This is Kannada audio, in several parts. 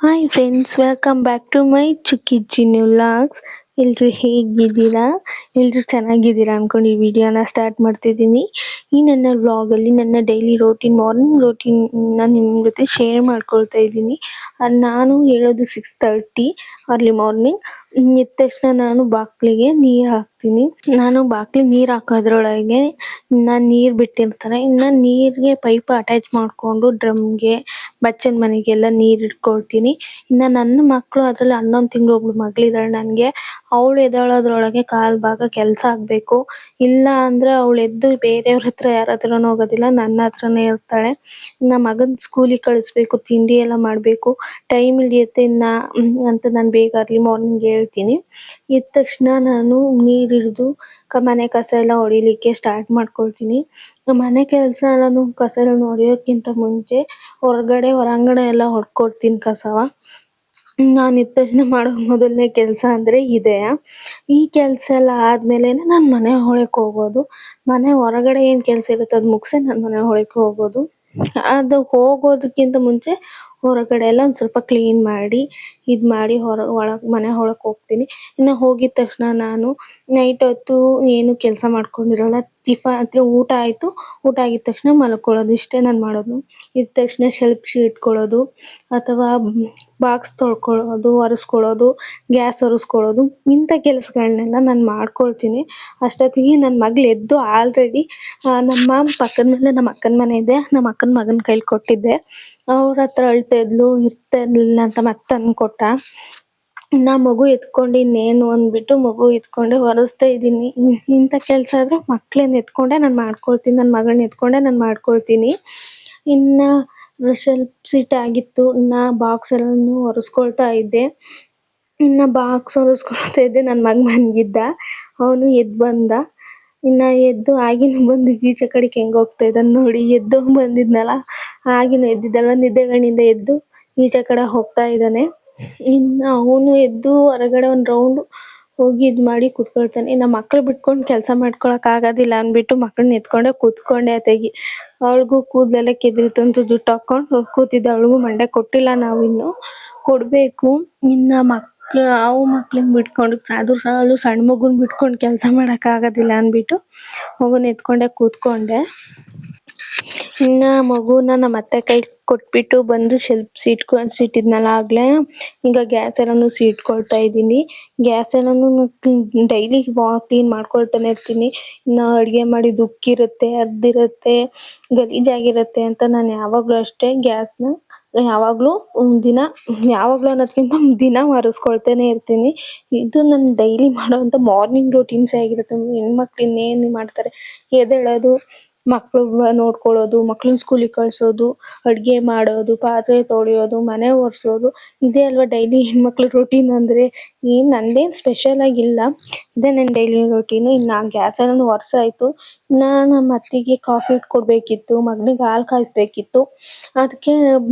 Hi friends, welcome back to my Chukki Chinnu vlogs. ಎಲ್ಲರೂ ಹೇಗಿದ್ದೀರಾ? ಎಲ್ಲರೂ ಚೆನ್ನಾಗಿದ್ದೀರಾ ಅಂದ್ಕೊಂಡು ಈ ವಿಡಿಯೋನ ಸ್ಟಾರ್ಟ್ ಮಾಡ್ತಿದ್ದೀನಿ. ಈ ನನ್ನ ವ್ಲಾಗಲ್ಲಿ ನನ್ನ ಡೈಲಿ ರೋಟೀನ್, ಮಾರ್ನಿಂಗ್ ರೋಟೀನ್ನ ನಿಮ್ಮ ಜೊತೆ ಶೇರ್ ಮಾಡ್ಕೊಳ್ತಾ ಇದ್ದೀನಿ. ನಾನು ಹೇಳೋದು 6:30 ಅರ್ಲಿ ಮಾರ್ನಿಂಗ್. ಎದ್ದ ತಕ್ಷಣ ನಾನು ಬಾಗಿಲಿಗೆ ನೀರು ಹಾಕ್ತೀನಿ. ನಾನು ಬಾಗಿಲಿಗೆ ನೀರು ಹಾಕೋದ್ರೊಳಗೆ ನಾನು ನೀರು ಬಿಟ್ಟಿರ್ತಾರೆ, ಇನ್ನು ನೀರಿಗೆ ಪೈಪ್ ಅಟ್ಯಾಚ್ ಮಾಡಿಕೊಂಡು ಡ್ರಮ್ಗೆ ಬಚ್ಚನ ಮನೆಗೆಲ್ಲ ನೀರು ಇಟ್ಕೊಳ್ತೀನಿ. ಇನ್ನು ನನ್ನ ಮಕ್ಕಳು, ಅದರಲ್ಲಿ 11 ತಿಂಗಳು ಒಬ್ಳು ಮಗಳಿದ್ದಾಳೆ ನನಗೆ. ಅವಳು ಎದ್ದೇಳೋದ್ರೊಳಗೆ ಕಾಲು ಭಾಗ ಕೆಲಸ ಆಗಬೇಕು. ಇಲ್ಲ ಅಂದರೆ ಅವಳು ಎದ್ದು ಬೇರೆಯವ್ರ ಹತ್ರ ಯಾರ ಹತ್ರನೂ ಹೋಗೋದಿಲ್ಲ, ನನ್ನ ಹತ್ರನೇ ಇರ್ತಾಳೆ. ಇನ್ನು ಮಗನ ಸ್ಕೂಲಿಗೆ ಕಳಿಸ್ಬೇಕು, ತಿಂಡಿ ಎಲ್ಲ ಮಾಡಬೇಕು, ಟೈಮ್ ಹಿಡಿಯುತ್ತೆ ಅಂತ ನಾನು ಬೇಗ ಅರ್ಲಿ ಮಾರ್ನಿಂಗ್ ಹೇಳ್ತೀನಿ. ಎದ್ದ ತಕ್ಷಣ ನಾನು ನೀರು ಹಿಡಿದು ಮನೆ ಕಸ ಎಲ್ಲ ಹೊಡಿಲಿಕ್ಕೆ ಸ್ಟಾರ್ಟ್ ಮಾಡ್ಕೊಳ್ತೀನಿ. ಮನೆ ಕೆಲಸ ಎಲ್ಲಾನು ಕಸ ಎಲ್ಲ ಹೊಡಿಯೋಕ್ಕಿಂತ ಮುಂಚೆ ಹೊರಾಂಗಣ ಎಲ್ಲ ಹೊಡ್ಕೊಳ್ತೀನಿ ಕಸವ. ನಾನು ಎದ್ದ ತಕ್ಷಣ ಮಾಡೋ ಮೊದಲನೇ ಕೆಲಸ ಅಂದರೆ ಇದೆ. ಈ ಕೆಲಸ ಎಲ್ಲ ಆದಮೇಲೆ ನಾನು ಮನೆ ಒಳಕ್ಕೆ ಹೋಗೋದು. ಮನೆ ಹೊರಗಡೆ ಏನು ಕೆಲಸ ಇರುತ್ತೆ ಅದು ಮುಗಿಸೇ ನಾನು ಮನೆ ಒಳಕ್ಕೆ ಹೋಗೋದು. ಅದು ಹೋಗೋದಕ್ಕಿಂತ ಮುಂಚೆ ಹೊರಗಡೆ ಎಲ್ಲ ಒಂದು ಸ್ವಲ್ಪ ಕ್ಲೀನ್ ಮಾಡಿ ಇದು ಮಾಡಿ ಮನೆ ಒಳಕ್ಕೆ ಹೋಗ್ತೀನಿ. ಇನ್ನು ಹೋಗಿದ ತಕ್ಷಣ ನಾನು ನೈಟ್ ಹೊತ್ತು ಏನು ಕೆಲಸ ಮಾಡ್ಕೊಂಡಿರಲ್ಲ. ಊಟ ಆಯಿತು, ಊಟ ಆಗಿದ ತಕ್ಷಣ ಮಲ್ಕೊಳ್ಳೋದು, ಇಷ್ಟೇ ನಾನು ಮಾಡೋದು. ಎದ್ದ ತಕ್ಷಣ ಶೆಲ್ಫ್ ಇಟ್ಕೊಳ್ಳೋದು ಅಥವಾ ಬಾಕ್ಸ್ ತೊಳ್ಕೊಳ್ಳೋದು, ಒರೆಸ್ಕೊಳ್ಳೋದು, ಗ್ಯಾಸ್ ಒರೆಸ್ಕೊಳ್ಳೋದು, ಇಂಥ ಕೆಲಸಗಳನ್ನೆಲ್ಲ ನಾನು ಮಾಡ್ಕೊಳ್ತೀನಿ. ಅಷ್ಟೊತ್ತಿಗೆ ನನ್ನ ಮಗಳು ಎದ್ದು ಆಲ್ರೆಡಿ ನಮ್ಮ ಪಕ್ಕದ ಮನೆ, ನಮ್ಮ ಅಕ್ಕನ ಮನೆ ಇದೆ, ನಮ್ಮ ಅಕ್ಕನ ಮಗನ ಕೈಲಿ ಕೊಟ್ಟಿದ್ದೆ. ಅವ್ರ ಹತ್ರ ಅಳ್ತಾ ಇದ್ಲು, ಇರ್ತಾ ಇರಲಿಲ್ಲ ಅಂತ ಮತ್ತೆ ತಂದು ಕೊಟ್ಟ. ನಾ ಮಗು ಎತ್ಕೊಂಡು ಇನ್ನೇನು ಅಂದ್ಬಿಟ್ಟು ಮಗು ಎತ್ಕೊಂಡೆ ಒರೆಸ್ತಾ ಇದ್ದೀನಿ. ಇಂಥ ಕೆಲಸ ಆದರೆ ಮಕ್ಕಳನ್ನ ಎತ್ಕೊಂಡೆ ನಾನು ಮಾಡ್ಕೊಳ್ತೀನಿ, ನನ್ನ ಮಗಳನ್ನ ಎತ್ಕೊಂಡೆ ನಾನು ಮಾಡ್ಕೊಳ್ತೀನಿ. ಇನ್ನು ಶೆಲ್ಫ್ ಆಗಿತ್ತು, ಇನ್ನು ಬಾಕ್ಸ್ ಎಲ್ಲನೂ ಒರೆಸ್ಕೊಳ್ತಾ ಇದ್ದೆ. ಇನ್ನು ಬಾಕ್ಸ್ ಒರೆಸ್ಕೊಳ್ತಾ ಇದ್ದೆ, ನನ್ನ ಮಗ ಮಲಗಿದ್ದ, ಅವನು ಎದ್ದು ಬಂದ. ಇನ್ನು ಎದ್ದು ಆಗಿನೂ ಬಂದು ಈಚೆ ಕಡೆಗೆ ಹೆಂಗೆ ಹೋಗ್ತಾ ಇದ್ದಾನೆ ನೋಡಿ. ಎದ್ದು ಬಂದಿದ್ನಲ್ಲ, ಆಗಿನೂ ಎದ್ದಿದ್ದಲ್ವ, ನಿದ್ದೆಗಳಿಂದ ಎದ್ದು ಈಚೆ ಕಡೆ ಹೋಗ್ತಾ ಇದ್ದಾನೆ. ಇನ್ನು ಅವನು ಎದ್ದು ಹೊರಗಡೆ ಒಂದು ರೌಂಡು ಹೋಗಿ ಇದು ಮಾಡಿ ಕೂತ್ಕೊಳ್ತಾನೆ. ಇನ್ನು ಮಕ್ಳು ಬಿಟ್ಕೊಂಡು ಕೆಲಸ ಮಾಡ್ಕೊಳಕ್ಕೆ ಆಗೋದಿಲ್ಲ ಅಂದ್ಬಿಟ್ಟು ಮಕ್ಕಳನ್ನ ಎತ್ಕೊಂಡೆ ಕೂತ್ಕೊಂಡೆ ಅತೆಗಿ. ಅವಳಿಗೂ ಕೂದಲೆಲ್ಲ ಕೆದರಿತ್ತು ಅಂತ ಜುಟ್ಟು ಹಾಕ್ಕೊಂಡು ಕೂತಿದ್ದೆ. ಅವಳಿಗೂ ಮಂಡೆ ಕೊಟ್ಟಿಲ್ಲ, ನಾವು ಇನ್ನೂ ಕೊಡಬೇಕು. ಇನ್ನು ಮಕ್ಳನ್ನ ಬಿಟ್ಕೊಂಡು ಅದು ಸಣ್ಣ ಮಗುನ ಬಿಟ್ಕೊಂಡು ಕೆಲಸ ಮಾಡೋಕ್ಕಾಗೋದಿಲ್ಲ ಅಂದ್ಬಿಟ್ಟು ಮಗುನ ಎತ್ಕೊಂಡೆ ಕೂತ್ಕೊಂಡೆ. ಇನ್ನು ಮಗುನ ನಮ್ಮ ಅತ್ತೆ ಕೈ ಕೊಟ್ಬಿಟ್ಟು ಬಂದು ಶೆಲ್ಫ್ ಇಟ್ಟಿದ್ನಲ್ಲ ಆಗಲೇ, ಈಗ ಗ್ಯಾಸ್ ಎಲ್ಲನೂ ಇಟ್ಕೊಳ್ತಾ ಇದ್ದೀನಿ. ಗ್ಯಾಸ್ ಎಲ್ಲನೂ ಡೈಲಿ ಕ್ಲೀನ್ ಮಾಡ್ಕೊಳ್ತಾನೆ ಇರ್ತೀನಿ. ಇನ್ನು ಅಡುಗೆ ಮಾಡಿದ್ದು ಉಕ್ಕಿರುತ್ತೆ, ಅದ್ದಿರುತ್ತೆ, ಗಲೀಜಾಗಿರುತ್ತೆ ಅಂತ ನಾನು ಯಾವಾಗಲೂ ಅಷ್ಟೇ ಗ್ಯಾಸ್ನ ಯಾವಾಗಲೂ ಅನ್ನೋದಕ್ಕಿಂತ ದಿನ ಒರೆಸ್ಕೊಳ್ತಾನೆ ಇರ್ತೀನಿ. ಇದು ನನ್ನ ಡೈಲಿ ಮಾಡೋವಂಥ ಮಾರ್ನಿಂಗ್ ರೂಟೀನ್ಸೇ ಆಗಿರುತ್ತೆ. ಹೆಣ್ಮಕ್ಳು ಇನ್ನೇನು ಮಾಡ್ತಾರೆ, ಎದ್ದೇಳೋದು, ಮಕ್ಕಳು ನೋಡ್ಕೊಳ್ಳೋದು, ಮಕ್ಕಳನ್ನ ಸ್ಕೂಲಿಗೆ ಕಳಿಸೋದು, ಅಡುಗೆ ಮಾಡೋದು, ಪಾತ್ರೆ ತೊಳೆಯೋದು, ಮನೆ ಒರೆಸೋದು, ಇದೇ ಅಲ್ವಾ ಡೈಲಿ ಹೆಣ್ಮಕ್ಳ ರೂಟೀನ್ ಅಂದರೆ. ನಂದೇನು ಸ್ಪೆಷಲ್ ಆಗಿಲ್ಲ, ಇದೇ ನನ್ನ ಡೈಲಿ ರೂಟೀನು. ಇನ್ನು ಗ್ಯಾಸ್ ಎಲ್ಲನೂ ಒರೆಸಾಯ್ತು. ಇನ್ನು ನಮ್ಮ ಅತ್ತಿಗೆ ಕಾಫಿ ಇಟ್ಕೊಡ್ಬೇಕಿತ್ತು, ಮಗನಿಗೆ ಹಾಲು ಕಾಯಿಸ್ಬೇಕಿತ್ತು. ಅದಕ್ಕೆ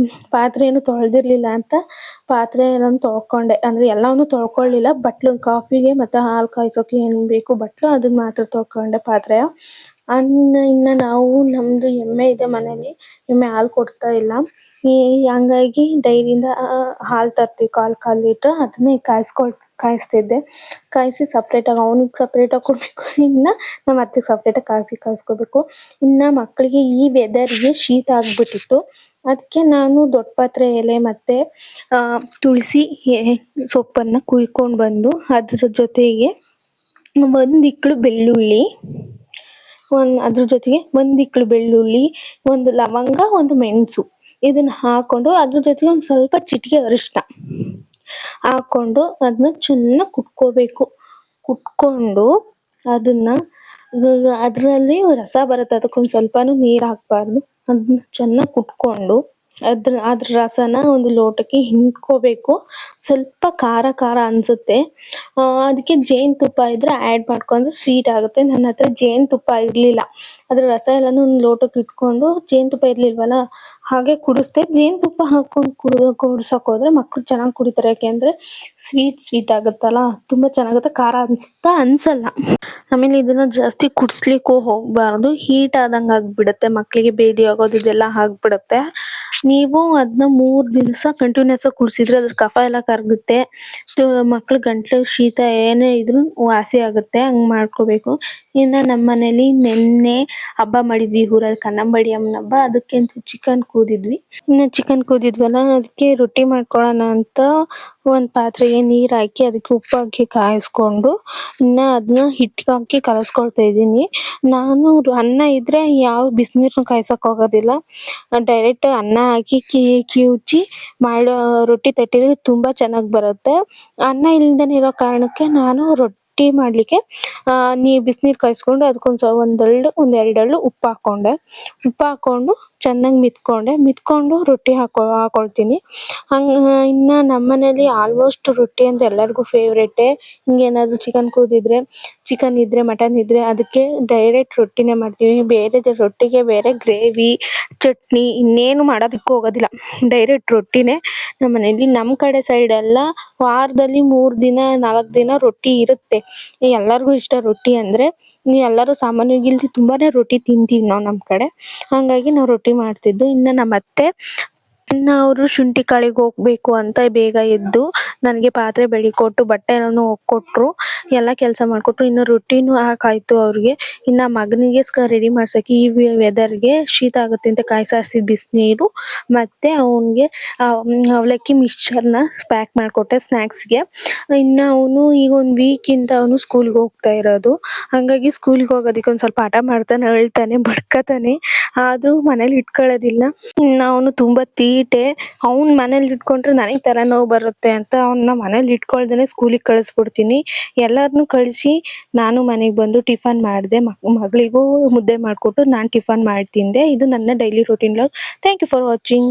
ಪಾತ್ರೆ ಏನು ತೊಳೆದಿರಲಿಲ್ಲ ಅಂತ ಪಾತ್ರೆ ಎಲ್ಲನೂ ತೊಳ್ಕೊಂಡೆ. ಅಂದರೆ ಎಲ್ಲವನ್ನೂ ತೊಳ್ಕೊಳ್ಳಿಲ್ಲ, ಕಾಫಿಗೆ ಮತ್ತು ಹಾಲು ಕಾಯಿಸೋಕೆ ಏನು ಬೇಕು ಬಟ್ಲು ಅದನ್ನ ಮಾತ್ರ ತೊಳ್ಕೊಂಡೆ ಪಾತ್ರೆ. ಇನ್ನು ನಾವು ನಮ್ಮದು ಎಮ್ಮೆ ಇದೆ ಮನೇಲಿ, ಎಮ್ಮೆ ಹಾಲು ಕೊಡ್ತಾ ಇಲ್ಲ. ಹಂಗಾಗಿ ಡೈರಿಯಿಂದ ಹಾಲು ತರ್ತೀವಿ, ಕಾಲು ಲೀಟ್ರ್, ಅದನ್ನೇ ಕಾಯಿಸ್ತಿದ್ದೆ. ಕಾಯಿಸಿ ಸಪ್ರೇಟಾಗಿ ಅವನಿಗೆ ಸಪ್ರೇಟಾಗಿ ಕೊಡಬೇಕು, ಇನ್ನು ನಮ್ಮ ಅತ್ತೆಗೆ ಸಪ್ರೇಟಾಗಿ ಕಾಫಿ ಕಾಯಿಸ್ಕೋಬೇಕು. ಇನ್ನು ಮಕ್ಕಳಿಗೆ ಈ ವೆದರ್ಗೆ ಶೀತ ಆಗಿಬಿಟ್ಟಿತ್ತು. ಅದಕ್ಕೆ ನಾನು ದೊಡ್ಡ ಪಾತ್ರೆ ಎಲೆ ಮತ್ತು ತುಳಸಿ ಸೊಪ್ಪನ್ನು ಕುಯ್ಕೊಂಡು ಬಂದು ಅದ್ರ ಜೊತೆಗೆ ಅದ್ರ ಜೊತೆಗೆ ಒಂದು ಇಕ್ಕಳು ಬೆಳ್ಳುಳ್ಳಿ, ಒಂದು ಲವಂಗ, ಒಂದು ಮೆಣಸು, ಇದನ್ನು ಹಾಕ್ಕೊಂಡು ಅದ್ರ ಜೊತೆಗೆ ಒಂದು ಸ್ವಲ್ಪ ಚಿಟಿಕೆ ಅರಿಶಿನ ಹಾಕ್ಕೊಂಡು ಅದನ್ನ ಚೆನ್ನಾಗಿ ಕುಟ್ಕೋಬೇಕು. ಕುಟ್ಕೊಂಡು ಅದನ್ನು ಅದರಲ್ಲಿ ರಸ ಬರುತ್ತೆ, ಅದಕ್ಕೊಂದು ಸ್ವಲ್ಪನೂ ನೀರು ಹಾಕಬಾರ್ದು. ಅದನ್ನ ಚೆನ್ನಾಗಿ ಕುಟ್ಕೊಂಡು ಅದ್ರ ರಸನ ಒಂದು ಲೋಟಕ್ಕೆ ಹಿಂಡ್ಕೋಬೇಕು. ಸ್ವಲ್ಪ ಖಾರ ಅನಿಸುತ್ತೆ, ಅದಕ್ಕೆ ಜೇನುತುಪ್ಪ ಇದ್ದರೆ ಆ್ಯಡ್ ಮಾಡ್ಕೊಂಡ್ರೆ ಸ್ವೀಟ್ ಆಗುತ್ತೆ. ನನ್ನ ಹತ್ರ ಜೇನುತುಪ್ಪ ಇರಲಿಲ್ಲ, ಅದ್ರ ರಸ ಎಲ್ಲನೂ ಒಂದು ಲೋಟಕ್ಕೆ ಇಟ್ಕೊಂಡು ಜೇನುತುಪ್ಪ ಇರಲಿಲ್ವಲ್ಲ, ಹಾಗೆ ಕುಡಿಸ್ದೆ. ಜೇನುತುಪ್ಪ ಹಾಕ್ಕೊಂಡು ಕುಡ್ಸೋಕೆ ಹೋದರೆ ಮಕ್ಕಳು ಚೆನ್ನಾಗಿ ಕುಡಿತಾರೆ, ಯಾಕೆಂದರೆ ಸ್ವೀಟ್ ಆಗುತ್ತಲ್ಲ, ತುಂಬ ಚೆನ್ನಾಗುತ್ತೆ. ಖಾರ ಅನಿಸಲ್ಲ. ಆಮೇಲೆ ಇದನ್ನು ಜಾಸ್ತಿ ಕುಡಿಸ್ಲಿಕ್ಕೂ ಹೋಗಬಾರ್ದು, ಹೀಟ್ ಆದಂಗೆ ಆಗಿಬಿಡುತ್ತೆ, ಮಕ್ಕಳಿಗೆ ಬೇದಿ ಆಗೋದು ಇದೆಲ್ಲ ಆಗಿಬಿಡುತ್ತೆ. ನೀವು ಅದನ್ನ 3 ದಿವಸ ಕಂಟಿನ್ಯೂಸ್ ಆಗಿ ಕುಡಿಸಿದ್ರೆ ಅದ್ರ ಕಫ ಎಲ್ಲ ಕರಗುತ್ತೆ. ಮಕ್ಳು ಗಂಟ್ಲು ಶೀತ ಏನೇ ಇದ್ರು ವಾಸಿ ಆಗುತ್ತೆ. ಹಂಗ್ ಮಾಡ್ಕೋಬೇಕು. ಇನ್ನ ನಮ್ಮ ಮನೇಲಿ ನಿನ್ನೆ ಹಬ್ಬ ಮಾಡಿದ್ವಿ ಊರಲ್ಲಿ ಕನ್ನಂಬಾಡಿ ಅಮ್ಮನ ಹಬ್ಬ. ಅದಕ್ಕೆ ಅಂತ ಚಿಕನ್ ಕೂದಿದ್ವಿ. ಚಿಕನ್ ಕೂದಿದ್ವಲ್ಲ ಅದಕ್ಕೆ ರೊಟ್ಟಿ ಮಾಡ್ಕೊಳ್ಳೋಣ ಅಂತ ಒಂದ್ ಪಾತ್ರೆಗೆ ನೀರ್ ಹಾಕಿ ಅದಕ್ಕೆ ಉಪ್ಪು ಹಾಕಿ ಕಾಯಿಸ್ಕೊಂಡು ಇನ್ನ ಅದನ್ನ ಹಿಟ್ಟಿಗೆ ಹಾಕಿ ಕಲಸ್ಕೊಳ್ತಾ ಇದೀನಿ. ನಾನು ಅನ್ನ ಇದ್ರೆ ಯಾವ ಬಿಸಿನೀರನ್ನ ಕಾಯ್ಸಕ್ ಹೋಗೋದಿಲ್ಲ. ಡೈರೆಕ್ಟ್ ಅನ್ನ ಹಾಕಿ ಕಿವುಚಿ ಮಾಡೋ ರೊಟ್ಟಿ ತಟ್ಟಿದ್ರೆ ತುಂಬಾ ಚೆನ್ನಾಗ್ ಬರುತ್ತೆ. ಅನ್ನ ಇಲ್ದೇನೆ ಇರೋ ಕಾರಣಕ್ಕೆ ನಾನು ರೊಟ್ಟಿ ಮಾಡ್ಲಿಕ್ಕೆ ಬಿಸಿನೀರ್ ಕಾಯಿಸ್ಕೊಂಡು ಅದಕ್ಕೊಂದ್ ಒಂದ್ 2 ಹರಳು ಉಪ್ಪು ಹಾಕೊಂಡೆ. ಉಪ್ಪು ಹಾಕೊಂಡು ಚೆನ್ನಾಗಿ ಮಿತ್ಕೊಂಡು ರೊಟ್ಟಿ ಹಾಕೊಳ್ತೀನಿ. ಇನ್ನ ನಮ್ಮನೇಲಿ ಆಲ್ಮೋಸ್ಟ್ ರೊಟ್ಟಿ ಅಂದ್ರೆ ಎಲ್ಲರಿಗೂ ಫೇವರೇಟೆ. ಹಿಂಗೇನಾದ್ರು ಚಿಕನ್ ಕೂದಿದ್ರೆ, ಚಿಕನ್ ಇದ್ರೆ, ಮಟನ್ ಇದ್ರೆ ಅದಕ್ಕೆ ಡೈರೆಕ್ಟ್ ರೊಟ್ಟಿನೇ ಮಾಡ್ತೀವಿ. ರೊಟ್ಟಿಗೆ ಬೇರೆ ಗ್ರೇವಿ, ಚಟ್ನಿ ಇನ್ನೇನು ಮಾಡೋದಕ್ಕೂ ಹೋಗೋದಿಲ್ಲ. ಡೈರೆಕ್ಟ್ ರೊಟ್ಟಿನೇ ನಮ್ಮನೇಲಿ. ನಮ್ ಕಡೆ ಸೈಡ್ ಎಲ್ಲ ವಾರದಲ್ಲಿ 3 ದಿನ 4 ದಿನ ರೊಟ್ಟಿ ಇರುತ್ತೆ. ಎಲ್ಲರಿಗೂ ಇಷ್ಟ ರೊಟ್ಟಿ ಅಂದ್ರೆ. ಎಲ್ಲರೂ ಸಾಮಾನ್ಯವಾಗಿ ಇಲ್ಲಿ ತುಂಬಾನೇ ರೊಟ್ಟಿ ತಿಂತೀವಿ ನಾವು ನಮ್ ಕಡೆ. ಹಂಗಾಗಿ ನಾವು ರೊಟ್ಟಿ ಮಾಡ್ತಿದ್ದು. ಇನ್ನ ನಮ್ಮ ಅತ್ತೆ ಅವರು ಶುಂಠಿ ಕಾಳಿಗೆ ಹೋಗ್ಬೇಕು ಅಂತ ಬೇಗ ಎದ್ದು ನನಗೆ ಪಾತ್ರೆ ಬೆಳಿಕೊಟ್ಟು ಬಟ್ಟೆ ಎಲ್ಲಾನು ಒಕ್ಕೊಟ್ರು. ಎಲ್ಲ ಕೆಲಸ ಮಾಡ್ಕೊಟ್ರು. ಇನ್ನು ರೊಟ್ಟಿನೂ ಹಾಕಾಯ್ತು ಅವ್ರಿಗೆ. ಇನ್ನ ಮಗನಿಗೆ ರೆಡಿ ಮಾಡ್ಸಕ್ಕೆ ಈ ವೆದರ್ಗೆ ಶೀತ ಆಗುತ್ತೆ ಅಂತ ಕಾಯ್ಸಾರ್ಸಿದ ಬಿಸಿನೀರು ಮತ್ತೆ ಅವನಿಗೆ ಅವಲಕ್ಕಿ ಮಿಕ್ಸ್ಚರ್ನ ಪ್ಯಾಕ್ ಮಾಡ್ಕೊಟ್ಟೆ ಸ್ನಾಕ್ಸ್ಗೆ. ಇನ್ನ ಅವನು ಈಗ ಒಂದ್ ವೀಕ್ ಇಂದ ಅವನು ಸ್ಕೂಲ್ಗೆ ಹೋಗ್ತಾ ಇರೋದು. ಹಂಗಾಗಿ ಸ್ಕೂಲ್ಗೆ ಹೋಗೋದಕ್ಕೆ ಒಂದ್ ಸ್ವಲ್ಪ ಹಠ ಮಾಡ್ತಾನೆ, ಅಳ್ತಾನೆ, ಬಡ್ಕತಾನೆ. ಆದ್ರೂ ಮನೇಲಿ ಇಟ್ಕೊಳ್ಳೋದಿಲ್ಲ. ಅವನು ತುಂಬಾ ತೀಟೆ. ಅವ್ನ್ ಮನೇಲಿ ಇಟ್ಕೊಂಡ್ರೆ ನನಗ್ ತಲೆನೋವು ಬರುತ್ತೆ ಅಂತ ಅವನ್ನ ಮನೇಲಿ ಇಟ್ಕೊಳ್ದೇನೆ ಸ್ಕೂಲಿಗೆ ಕಳಿಸ್ಬಿಡ್ತೀನಿ. ಎಲ್ಲಾರ್ನು ಕಳಿಸಿ ನಾನು ಮನೆಗ್ ಬಂದು ಟಿಫನ್ ಮಾಡ್ದೆ. ಮಗಳಿಗೂ ಮುದ್ದೆ ಮಾಡ್ಕೊಟ್ಟು ನಾನ್ ಟಿಫನ್ ಮಾಡಿ ತಿಂದೆ. ಇದು ನನ್ನ daily routine vlog. Thank you for watching.